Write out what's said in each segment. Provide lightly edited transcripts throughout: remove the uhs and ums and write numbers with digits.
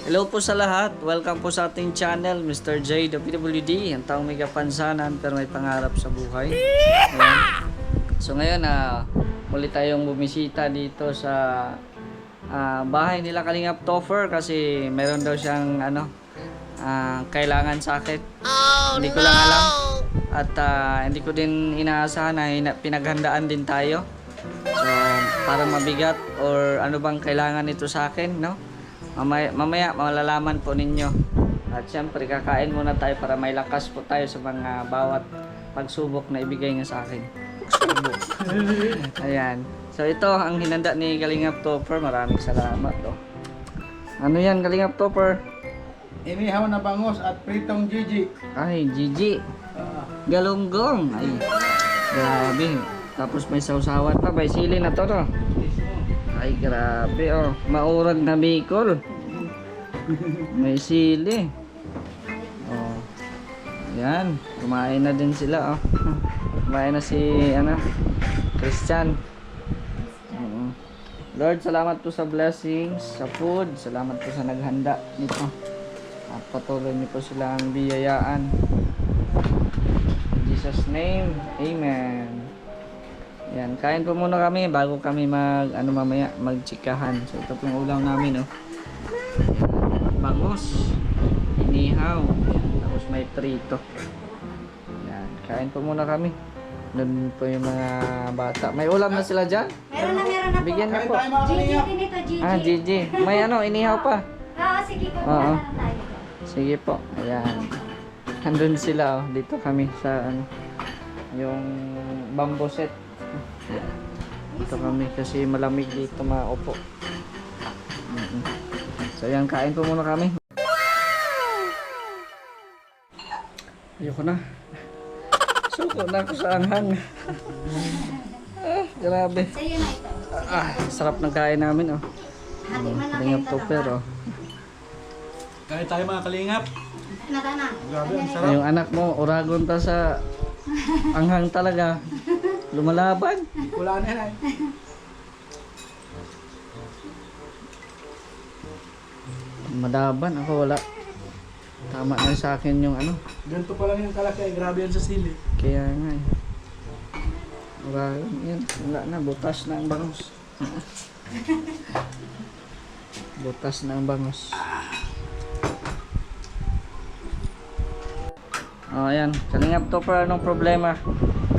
Hello po sa lahat. Welcome po sa ating channel, Mr. J, the PWD. Ang taong may kapansanan pero may pangarap sa buhay. Ayan. So ngayon, muli tayong bumisita dito sa bahay nila Kalingap Topher kasi meron daw siyang kailangan sa akin. Hindi ko lang alam. At hindi ko din inaasahan na pinaghandaan din tayo. So, para mabigat or ano bang kailangan nito sa akin, no? Mamaya malalaman po ninyo. At syempre kakain muna tayo para may lakas po tayo sa mga bawat pagsubok na ibigay niya sa akin. Ayan. So ito ang hinanda ni Kalingap Topher. Maraming salamat. Ano yan Kalingap Topher? Inihaw na bangus at pritong Gigi. Ay, Gigi. Galunggong. Ay, grabe. Tapos may sausawan pa. May sili na to, no? Ay, grabe, oh. Maurag na Bicol. May sili. Oh. Ayan. Kumain na din sila, oh. Kumain na si, Christian. Lord, salamat po sa blessings, sa food. Salamat po sa naghanda nito. At patuloy niyo po silang biyayaan. In Jesus' name, Amen. Yan, kain po muna kami bago kami mamaya magtsikahan. So ito pong ulam namin, oh. Bangus, inihaw, tapos may prito. Yan, kain po muna kami. Doon po yung mga bata. May ulam na sila dyan? Meron na po. Bigyan na po. Gigi din ito, Gigi. Gigi. May inihaw pa. Sige po. Oo. Na tayo. Sige po. Ayan. Andun sila, oh. Dito kami sa yung bamboo set. Dito kami kasi malamig dito maupo. So yan, kain po muna kami. Ayoko na. Suko na ako sa anghang. Grabe. Sa'yo na ito. Sarap ng kain namin, oh. Hati man na Kalingap kayo Topher, oh. Kain tayo mga kalingap. Natana. Grabe, ang sarap. Yung anak mo, uragon ta sa anghang talaga. Lumalaban. Wala na yan ay. Madaban, ako wala. Tama na sa akin yung Ganito pa lang yung kalaki. Grabe yan sa sili. Kaya nga eh. Uragon, yan. Wala na, butas na ang bangus. Butas na ang bangus. Oh, ayan. Kalingap Topher, anong problema?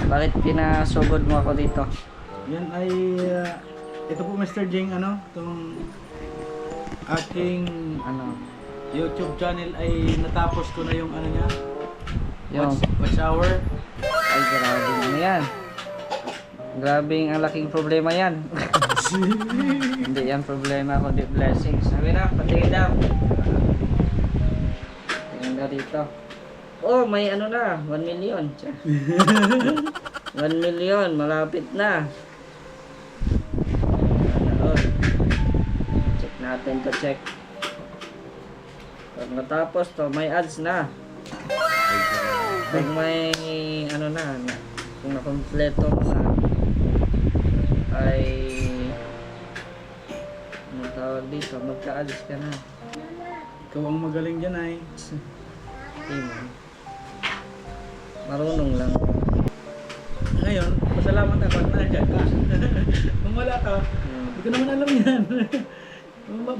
Bakit pinasugod mo ako dito? Yan ay, ito po Mr. Jing, itong aking YouTube channel ay natapos ko na yung niya. Yung, Watch hour. ay grabe na yan. Grabing ang laking problema yan. Hindi yan problema, kundi blessings. Sabi na, patingin daw. Tingin daw dito. Oh, may na, 1 million. 1 million, malapit na. Check natin to, check. Pag natapos to, may ads na. Pag may kung nakompleto mo na, ay tawag dito, magka-ads ka na. Ikaw ang magaling dyan ay. Marunong lang. Ngayon, pasalamat ako na dyan ka. Kung wala ka, hindi ko naman alam yan.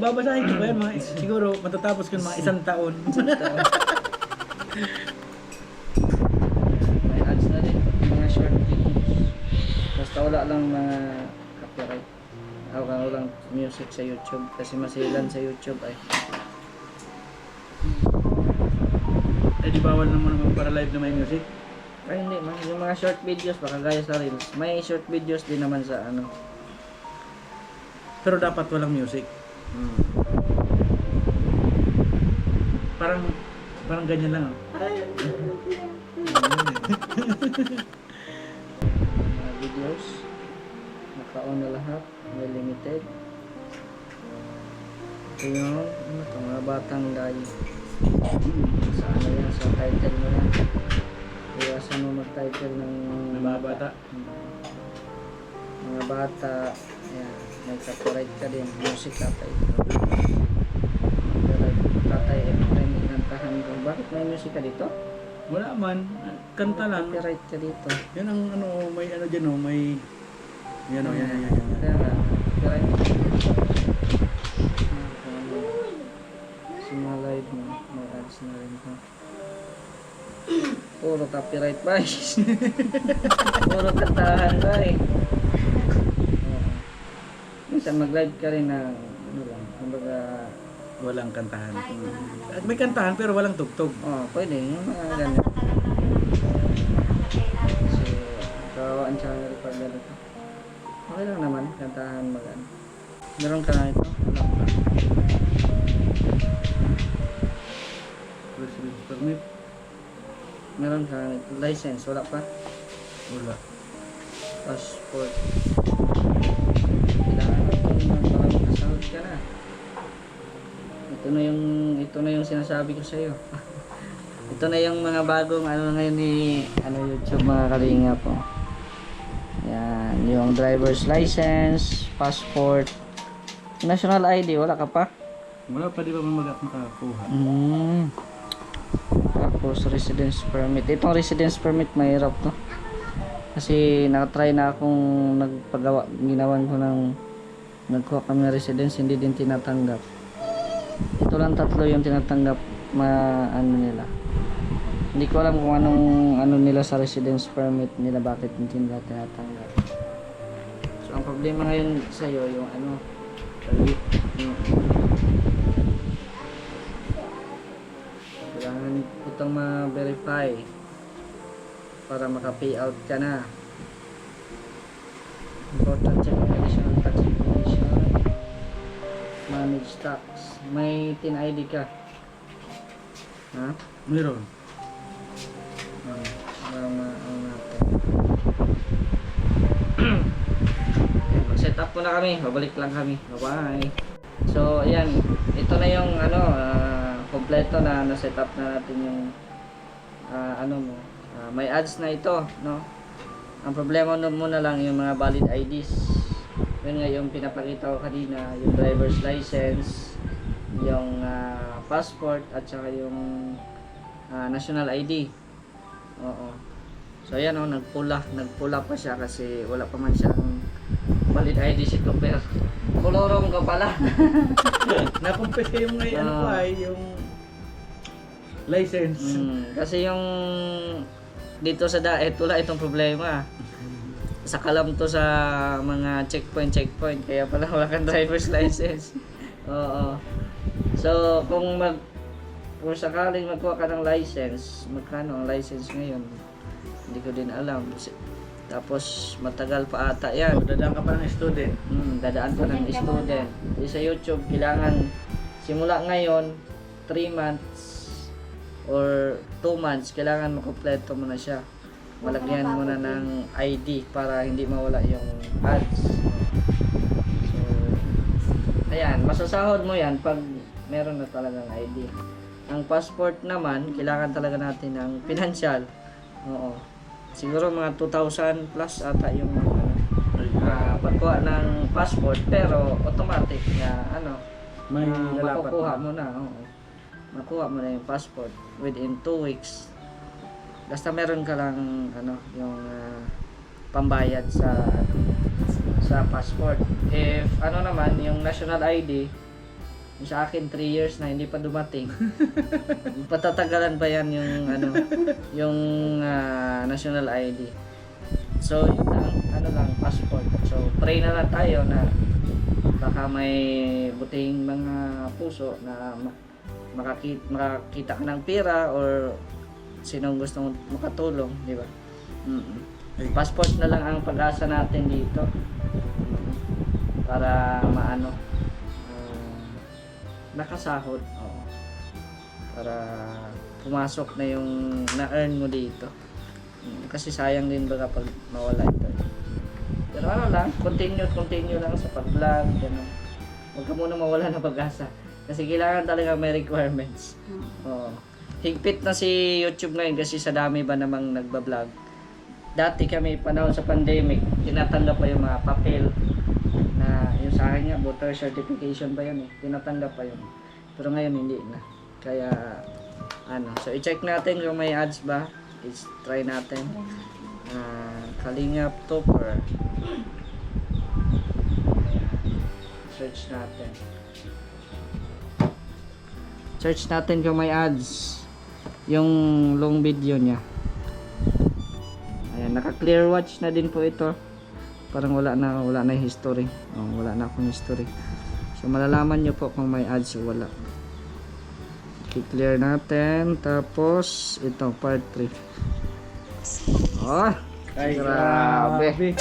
Babasahin ko ba yan? Siguro matatapos ko mga 1 taon. May ads na din, mga short videos. Basta wala lang mga copyright. Walang music sa YouTube kasi masilan sa YouTube ay. Eh di bawal naman para live na may music? Ay hindi man, yung mga short videos baka gaya sa reels. May short videos din naman sa Pero dapat walang music. Parang ganyan lang. Mga videos naka-on na lahat, may limited. Ito yung mga batang dahil sa yan, sa title mo yan. Kaya saan mo mag-title ng Mga bata. mga bata, ayan, may copyright ka din, music copyright. Copyright ka dito? Wala man, kanta lang. Copyright ka dito. Yan ang ano, may ano dyan oh, may... Yan oh, yan. Kaya nga, copyright. Sa mga live mo, may ads na rin ha. Puro copyright ba? Puro kantahan ba eh. Oo. Minsan mag-live ka rin na ano lang, kumbaga Walang kantahan. At may kantahan pero walang tugtog. pwede yung mga ganun. Kasi ikaw ang channel pag ganito. Okay lang naman, kantahan mag-ano. Meron ka na ito? Wala pa. Residence permit? Meron ka na ito. License, wala pa. Wala. Passport. Kailangan ito para makasahod ka na. Ito na yung sinasabi ko sa iyo. Ito na yung mga bagong ano ngayon ni YouTube mga kalinga po. Yan, yung driver's license, passport, national ID, wala ka pa? Wala pa, di ba makakuha? Tapos residence permit. Itong residence permit mahirap to. Kasi nakatry na akong ginawan ko ng nagkuha kami ng residence, hindi din tinatanggap. Ito lang tatlo yung tinatanggap ano nila. Hindi ko alam kung anong ano nila sa residence permit nila, bakit hindi nila tinatanggap. So ang problema ngayon sa iyo yung ano, kailangan itong ma-verify para maka-payout ka na. Important check additional tax information, manage tax. May TIN ID ka? Ha? Meron. Para ma-ano natin. Set up po na kami. Babalik lang kami. Bye-bye. So, ayan. Ito na yung ano, kompleto na na-set up na natin yung ano mo. May ads na ito, no? Ang problema muna lang yung mga valid IDs. Yun nga yung pinapakita ko kanina, yung driver's license, yung passport at saka yung national ID. Oo. So ayan nagpula pa siya kasi wala pa man siyang valid ID si Cooper. Kolorong ka pala. Nakumpis kayo yung ano ko ay yung license. Kasi yung dito sa Daet wala itong problema. Sa kalam to sa mga checkpoint kaya pala wala kang driver's license. Oo. So kung sakaling magkuha ka ng license, magkano ang license ngayon? Hindi ko din alam. Tapos matagal pa ata yan. So, dadaan ka pa ng student. Dadaan pa ng student. Sa YouTube kailangan simula ngayon 3 months or 2 months kailangan makumpleto mo na siya. Malagyan mo na ng ID para hindi mawala yung ads. So, ayan, masasahod mo yan pag meron na talagang ID. Ang passport naman, kailangan talaga natin ng financial. Oo. Siguro mga 2,000 plus ata yung pagkuha ng passport, pero automatic na May lalapat makukuha na. mo na. Oo. Makuha mo na yung passport within 2 weeks. Basta meron ka lang yung pambayad sa passport. If naman yung national ID, yung sa akin 3 years na hindi pa dumating. Patatagalan pa yan yung yung national ID. So yun lang passport. So pray na lang tayo na baka may buting mga puso na makakita ka ng pera or sinong gusto mong makatulong, di ba? Passport na lang ang pag-asa natin dito para nakasahod. Oo. Para pumasok na yung na-earn mo dito. Kasi sayang din ba kapag mawala ito. Pero lang, continue lang sa pag-vlog, gano'n. Huwag ka muna mawala ng pag-asa. Kasi kailangan talaga may requirements. Oo. Higpit na si YouTube ngayon kasi sa dami ba namang nagbablog. Dati kami panahon sa pandemic, tinatanggap pa yung mga papel na yung sa akin nga, voter certification pa yun eh. Tinatanggap pa yun. Pero ngayon hindi na. Kaya ano. So, i-check natin kung may ads ba. Try natin. Kalingap Topper. Search natin. Search natin kung may ads. Yung long video niya. Ayan, naka-clear watch na din po ito. Parang wala na yung history. Wala na akong history. So, malalaman nyo po kung may ads o wala. I-clear natin. Tapos, ito, part 3. Oh, Ay, grabe.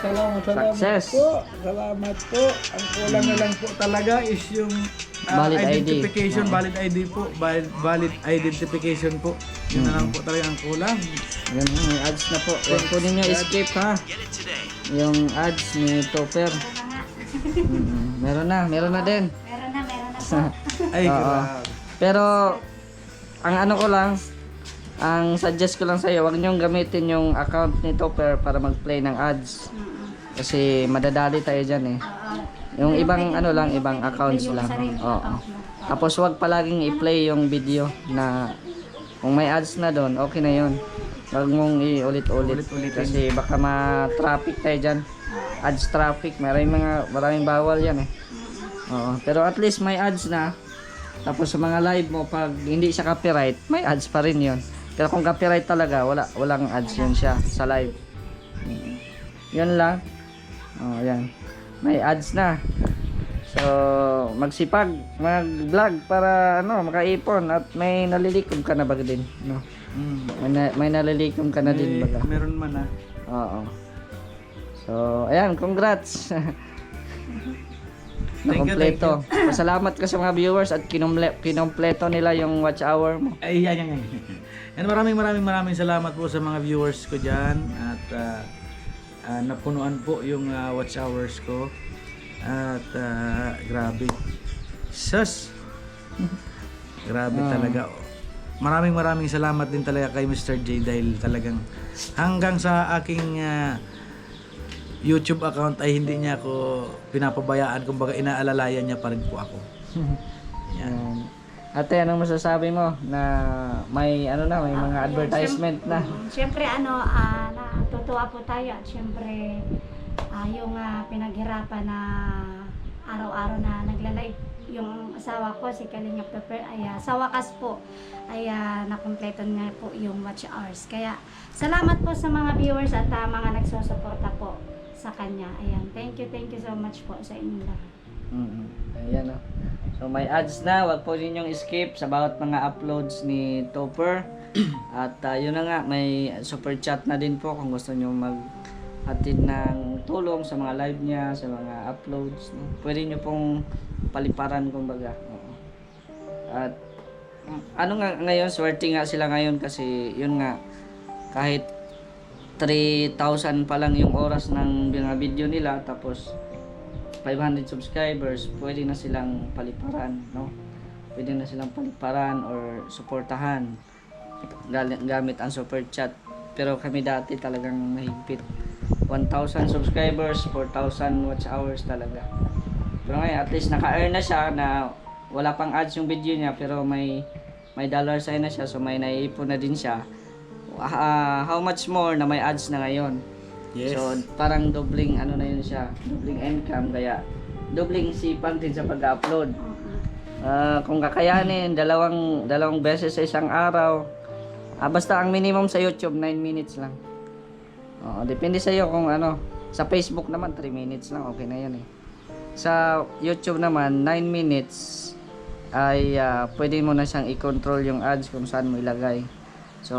Salamat Success. po. Salamat po. Ang kulang na lang po talaga is yung Valid ID. identification, Oo. valid ID po, valid identification po. Yun na lang po talaga ang kulang. Ayan, may ads na po. Huwag po ninyo escape ha. Yung ads ni Topper. Meron na din. Meron na po. Ay, Oo. grabe. Pero, ang ano ko lang, ang suggest ko lang sa iyo, wag niyong gamitin yung account ni Topper para mag-play ng ads. Kasi madadali tayo dyan eh. Yung ibang ano lang, ibang accounts lang. Oo. Tapos wag palaging i-play yung video na kung may ads na doon, okay na yun. Wag mong iulit-ulit Ulit-ulitin. kasi baka ma-traffic tayo dyan. Ads traffic, maraming bawal yan eh. Oo. Pero at least may ads na. Tapos sa mga live mo, pag hindi siya copyright, may ads pa rin yun. Pero kung copyright talaga, walang ads yun siya sa live. Yun lang. Oh, yan. May ads na. So, magsipag, mag-vlog para makaipon at may nalilikom ka na ba din, no? May nalilikom ka na din baga. Meron man Oo. So, ayan, congrats. Nakompleto. Pasalamat ka sa mga viewers at kinompleto nila yung watch hour mo. Ay, yan. And maraming salamat po sa mga viewers ko dyan. At napunuan po yung watch hours ko. At grabe. Sus! Grabe talaga. Maraming salamat din talaga kay Mr. J dahil talagang hanggang sa aking YouTube account ay hindi niya ako pinapabayaan, kumbaga inaalalayan niya pa rin po ako. Yan. Ate, anong masasabi mo na may may mga advertisement na? Siyempre natutuwa po tayo at siyempre yung pinaghirapan na araw-araw na nagla-live yung asawa ko si Kalingap Topper ay sa wakas po ay nakumpleto nga po yung watch hours. Kaya salamat po sa mga viewers at mga nagsusuporta po sa kanya. Ayan, thank you so much po sa inyo lahat. Ayan o. So may ads na, wag po ninyong skip sa bawat mga uploads ni Topper. At yun na nga, may super chat na din po kung gusto nyo maghatid ng tulong sa mga live niya, sa mga uploads. No? Pwede nyo pong paliparan kumbaga. Oo. At ngayon, swerte nga sila ngayon kasi yun nga, kahit 3,000 pa lang yung oras ng mga video nila, tapos 500 subscribers, pwede na silang paliparan, no? Pwede na silang paliparan or suportahan gamit ang super chat. Pero kami dati talagang mahigpit. 1,000 subscribers, 4,000 watch hours talaga. Pero ngayon, at least naka-earn na siya na wala pang ads yung video niya, pero may dollar sign na siya, so may naiipon na din siya. How much more na may ads na ngayon. Yes. So parang dobling na yun siya, dobling income, kaya dobling sipag din sa pag-upload. Kung kakayanin dalawang beses sa isang araw, basta ang minimum sa YouTube 9 minutes lang. Depende sa iyo kung sa Facebook naman 3 minutes lang, okay na yan eh. Sa YouTube naman 9 minutes ay pwede mo na siyang i-control yung ads kung saan mo ilagay. So,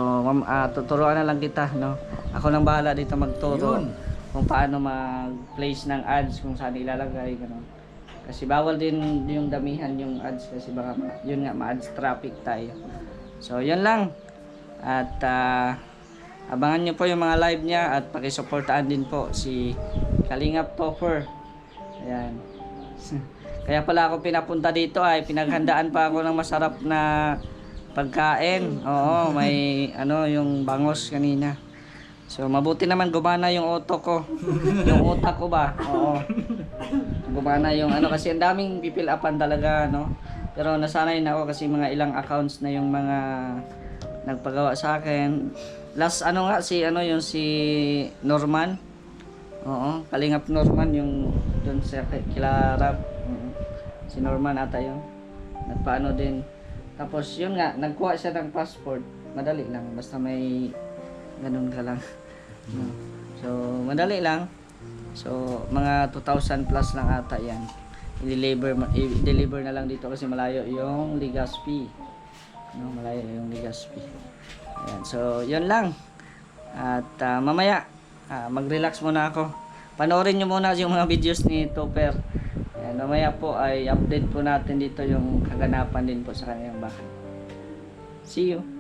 tuturuan na lang kita, no? Ako nang bahala dito magturo kung paano mag-place ng ads, kung saan ilalagay, gano'n. Kasi bawal din yung damihan yung ads kasi baka yun nga ma-ads traffic tayo. So, yun lang. At abangan nyo po yung mga live niya at pakisuportaan din po si Kalingap Topper. Ayan. Kaya pala ako pinapunta dito ay pinaghandaan pa ako ng masarap na pagkain. Oo, may yung bangos kanina. So mabuti naman gumana yung utak ko. Yung utak ko ba? Oo. Gumana yung kasi ang daming pipil-upan talaga, no. Pero nasanay na ako kasi mga ilang accounts na yung mga nagpagawa sa akin. Last ano nga si Norman. Oo, Kalingap Norman yung doon sa Kilarap. Si Norman ata yun. Nagpaano din. Tapos yun nga, nagkuha siya ng passport. Madali lang, basta may ganun ka lang. So, madali lang. So, mga 2,000 plus lang ata yan. I-deliver na lang dito kasi malayo yung Legazpi. No, malayo yung Legazpi. Ayan, so, yun lang. At mamaya, mag-relax muna ako. Panoorin nyo muna yung mga videos ni Topper. Ayan, mamaya po ay update po natin dito yung kaganapan din po sa kanyang bahay. See you!